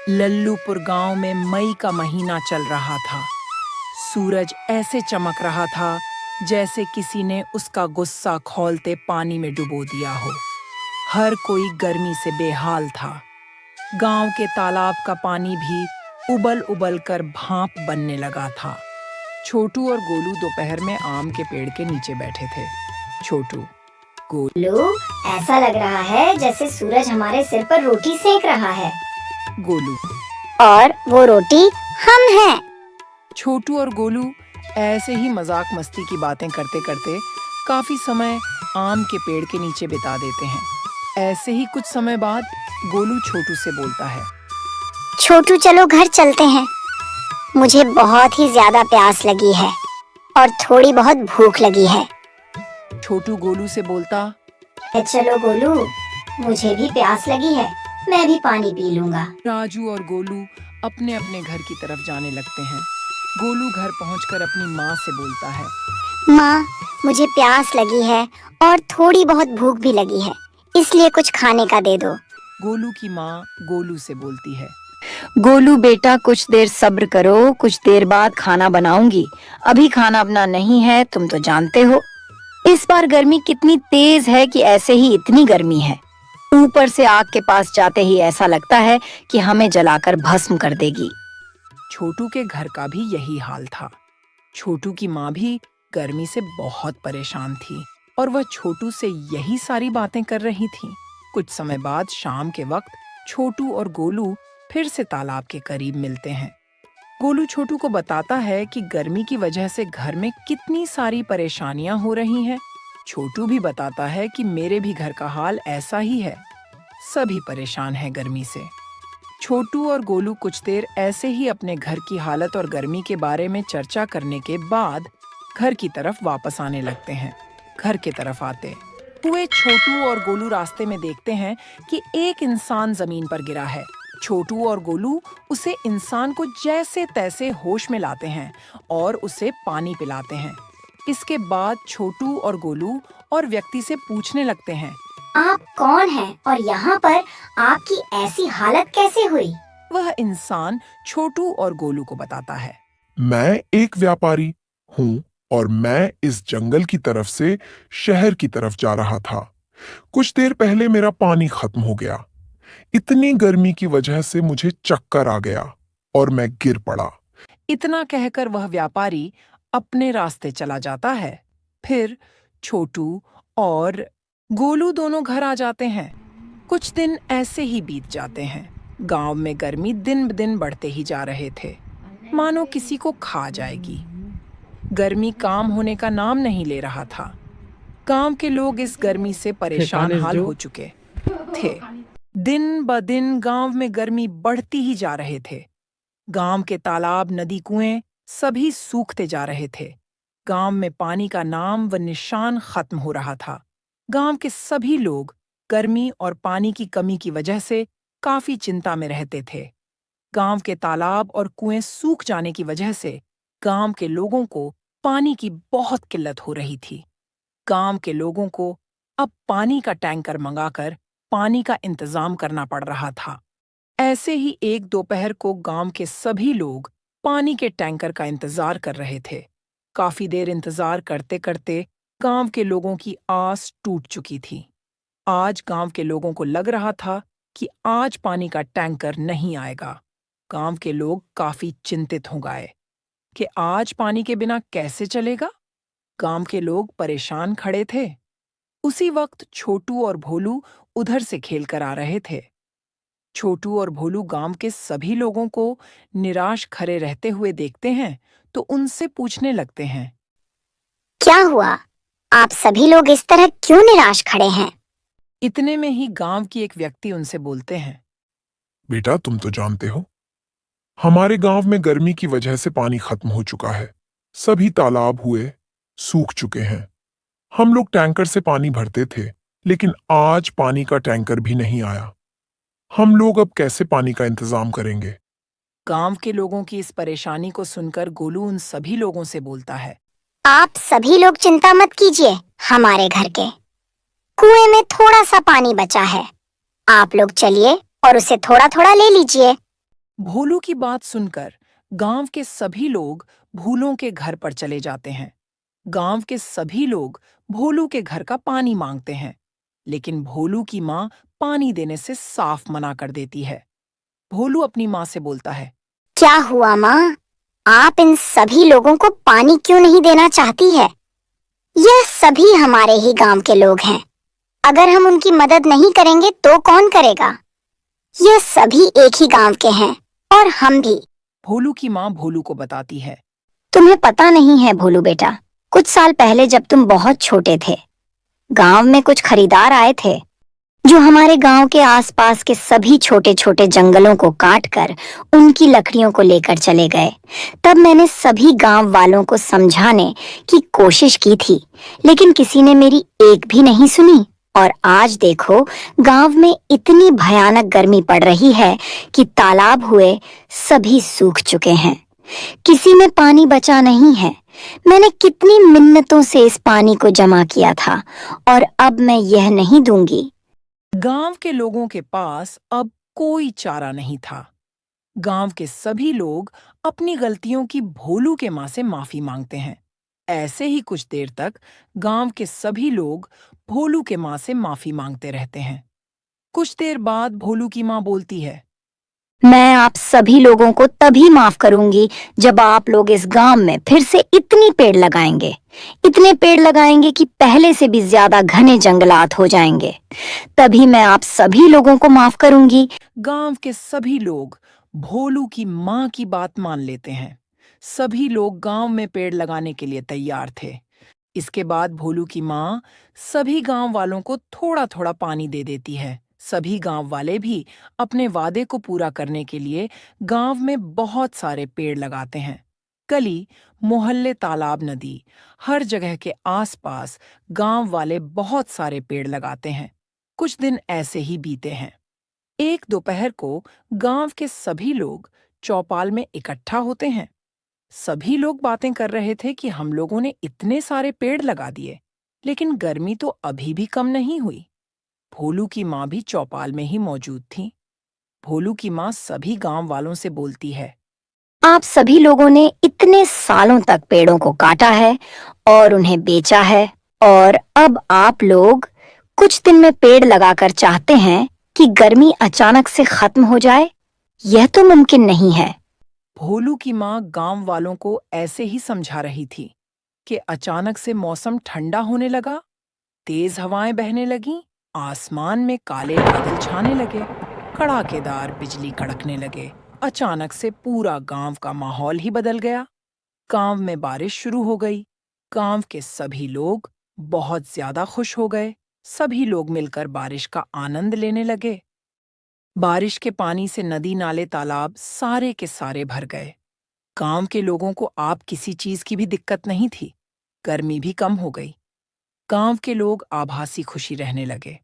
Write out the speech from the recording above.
लल्लूपुर गांव में मई का महीना चल रहा था। सूरज ऐसे चमक रहा था जैसे किसी ने उसका गुस्सा खौलते पानी में डुबो दिया हो। हर कोई गर्मी से बेहाल था। गांव के तालाब का पानी भी उबल उबल कर भाप बनने लगा था। छोटू और गोलू दोपहर में आम के पेड़ के नीचे बैठे थे। छोटू, गोलू, ऐसा लग रहा है जैसे सूरज हमारे सिर पर रोटी सेक रहा है। गोलू, और वो रोटी हम हैं। छोटू और गोलू ऐसे ही मजाक मस्ती की बातें करते करते काफी समय आम के पेड़ के नीचे बिता देते हैं। ऐसे ही कुछ समय बाद गोलू छोटू से बोलता है, छोटू, चलो घर चलते हैं। मुझे बहुत ही ज्यादा प्यास लगी है और थोड़ी बहुत भूख लगी है। छोटू गोलू से बोलता, चलो गोलू, मुझे भी प्यास लगी है, मैं भी पानी पी लूंगा। राजू और गोलू अपने अपने घर की तरफ जाने लगते हैं। गोलू घर पहुंचकर अपनी माँ से बोलता है, माँ, मुझे प्यास लगी है और थोड़ी बहुत भूख भी लगी है, इसलिए कुछ खाने का दे दो। गोलू की माँ गोलू से बोलती है, गोलू बेटा, कुछ देर सब्र करो, कुछ देर बाद खाना बनाऊंगी। अभी खाना बना नहीं है, तुम तो जानते हो इस बार गर्मी कितनी तेज है कि ऐसे ही इतनी गर्मी है। ऊपर से आग के पास जाते ही ऐसा लगता है कि हमें जलाकर भस्म कर देगी। छोटू के घर का भी यही हाल था। छोटू की माँ भी गर्मी से बहुत परेशान थी और वह छोटू से यही सारी बातें कर रही थी। कुछ समय बाद शाम के वक्त छोटू और गोलू फिर से तालाब के करीब मिलते हैं। गोलू छोटू को बताता है कि गर्मी की वजह से घर में कितनी सारी परेशानियां हो रही हैं। छोटू भी बताता है कि मेरे भी घर का हाल ऐसा ही है, सभी परेशान हैं गर्मी से। छोटू और गोलू कुछ देर ऐसे ही अपने घर की हालत और गर्मी के बारे में चर्चा करने के बाद घर की तरफ वापस आने लगते हैं। घर की तरफ आते हुए छोटू और गोलू रास्ते में देखते हैं कि एक इंसान जमीन पर गिरा है। छोटू और गोलू उसे इंसान को जैसे तैसे होश में लाते हैं और उसे पानी पिलाते हैं। इसके बाद छोटू और गोलू और व्यक्ति से पूछने लगते हैं, आप कौन हैं और यहाँ पर आपकी ऐसी हालत कैसे हुई? वह इंसान छोटू और गोलू को बताता है, मैं एक व्यापारी हूँ और मैं इस जंगल की तरफ से शहर की तरफ जा रहा था। कुछ देर पहले मेरा पानी खत्म हो गया। इतनी गर्मी की वजह से मुझे चक्कर आ गया और मैं गिर पड़ा। इतना कहकर वह व्यापारी अपने रास्ते चला जाता है। फिर छोटू और गोलू दोनों घर आ जाते हैं। कुछ दिन ऐसे ही बीत जाते हैं। गांव में गर्मी दिन ब दिन बढ़ते ही जा रहे थे, मानो किसी को खा जाएगी। गर्मी काम होने का नाम नहीं ले रहा था। गांव के लोग इस गर्मी से परेशान हाल हो चुके थे। दिन ब दिन गांव में गर्मी बढ़ती ही जा रहे थे। गांव के तालाब, नदी, कुएं सभी सूखते जा रहे थे। गांव में पानी का नाम व निशान खत्म हो रहा था। गांव के सभी लोग गर्मी और पानी की कमी की वजह से काफी चिंता में रहते थे। गांव के तालाब और कुएं सूख जाने की वजह से गांव के लोगों को पानी की बहुत किल्लत हो रही थी। गांव के लोगों को अब पानी का टैंकर मंगाकर पानी का इंतजाम करना पड़ रहा था। ऐसे ही एक दोपहर को गांव के सभी लोग पानी के टैंकर का इंतजार कर रहे थे। काफी देर इंतजार करते करते गांव के लोगों की आस टूट चुकी थी। आज गांव के लोगों को लग रहा था कि आज पानी का टैंकर नहीं आएगा। गांव के लोग काफी चिंतित हो गए कि आज पानी के बिना कैसे चलेगा। गांव के लोग परेशान खड़े थे। उसी वक्त छोटू और भोलू उधर से खेल कर आ रहे थे। छोटू और भोलू गांव के सभी लोगों को निराश खड़े रहते हुए देखते हैं तो उनसे पूछने लगते हैं, क्या हुआ? आप सभी लोग इस तरह क्यों निराश खड़े हैं? इतने में ही गांव की एक व्यक्ति उनसे बोलते हैं, बेटा, तुम तो जानते हो, हमारे गांव में गर्मी की वजह से पानी खत्म हो चुका है। सभी तालाब हुए सूख चुके हैं। हम लोग टैंकर से पानी भरते थे, लेकिन आज पानी का टैंकर भी नहीं आया। हम लोग अब कैसे पानी का इंतजाम करेंगे? गांव के लोगों की इस परेशानी को सुनकर गोलू उन सभी लोगों से बोलता है, आप सभी लोग चिंता मत कीजिए। हमारे घर के कुएं में थोड़ा सा पानी बचा है। आप लोग चलिए और उसे थोड़ा थोड़ा ले लीजिए। भोलू की बात सुनकर गांव के सभी लोग भूलों के घर पर चले जाते हैं। गांव के सभी लोग भोलू के घर का पानी मांगते हैं, लेकिन भोलू की माँ पानी देने से साफ मना कर देती है। भोलू अपनी माँ से बोलता है, क्या हुआ माँ? आप इन सभी लोगों को पानी क्यों नहीं देना चाहती है? यह सभी हमारे ही गांव के लोग हैं। अगर हम उनकी मदद नहीं करेंगे तो कौन करेगा? यह सभी एक ही गांव के हैं और हम भी। भोलू की माँ भोलू को बताती है, तुम्हें पता नहीं है भोलू बेटा, कुछ साल पहले जब तुम बहुत छोटे थे, गांव में कुछ खरीदार आए थे जो हमारे गांव के आसपास के सभी छोटे छोटे जंगलों को काटकर उनकी लकड़ियों को लेकर चले गए। तब मैंने सभी गांव वालों को समझाने की कोशिश की थी, लेकिन किसी ने मेरी एक भी नहीं सुनी। और आज देखो, गांव में इतनी भयानक गर्मी पड़ रही है कि तालाब हुए सभी सूख चुके हैं। किसी में पानी बचा नहीं है। मैंने कितनी मिन्नतों से इस पानी को जमा किया था और अब मैं यह नहीं दूंगी। गांव के लोगों के पास अब कोई चारा नहीं था। गांव के सभी लोग अपनी गलतियों की भोलू के माँ से माफी मांगते हैं। ऐसे ही कुछ देर तक गांव के सभी लोग भोलू के माँ से माफी मांगते रहते हैं। कुछ देर बाद भोलू की माँ बोलती है, मैं आप सभी लोगों को तभी माफ करूंगी जब आप लोग इस गांव में फिर से इतने पेड़ लगाएंगे कि पहले से भी ज्यादा घने जंगलात हो जाएंगे। तभी मैं आप सभी लोगों को माफ करूंगी। गांव के सभी लोग भोलू की माँ की बात मान लेते हैं। सभी लोग गांव में पेड़ लगाने के लिए तैयार थे। इसके बाद भोलू की माँ सभी गांव वालों को थोड़ा थोड़ा पानी दे देती है। सभी गांव वाले भी अपने वादे को पूरा करने के लिए गांव में बहुत सारे पेड़ लगाते हैं। गली, मोहल्ले, तालाब, नदी, हर जगह के आसपास गांव वाले बहुत सारे पेड़ लगाते हैं। कुछ दिन ऐसे ही बीते हैं। एक दोपहर को गांव के सभी लोग चौपाल में इकट्ठा होते हैं। सभी लोग बातें कर रहे थे कि हम लोगों ने इतने सारे पेड़ लगा दिए, लेकिन गर्मी तो अभी भी कम नहीं हुई। भोलू की माँ भी चौपाल में ही मौजूद थी। भोलू की माँ सभी गांव वालों से बोलती है, आप सभी लोगों ने इतने सालों तक पेड़ों को काटा है और उन्हें बेचा है, और अब आप लोग कुछ दिन में पेड़ लगाकर चाहते हैं कि गर्मी अचानक से खत्म हो जाए। यह तो मुमकिन नहीं है। भोलू की माँ गांव वालों को ऐसे ही समझा रही थी कि अचानक से मौसम ठंडा होने लगा, तेज हवाएं बहने लगीं, आसमान में काले बादल छाने लगे, कड़ाकेदार बिजली कड़कने लगे। अचानक से पूरा गांव का माहौल ही बदल गया। गांव में बारिश शुरू हो गई। गांव के सभी लोग बहुत ज्यादा खुश हो गए। सभी लोग मिलकर बारिश का आनंद लेने लगे। बारिश के पानी से नदी, नाले, तालाब सारे के सारे भर गए। गांव के लोगों को अब किसी चीज की भी दिक्कत नहीं थी। गर्मी भी कम हो गई। गांव के लोग आभासी खुशी रहने लगे।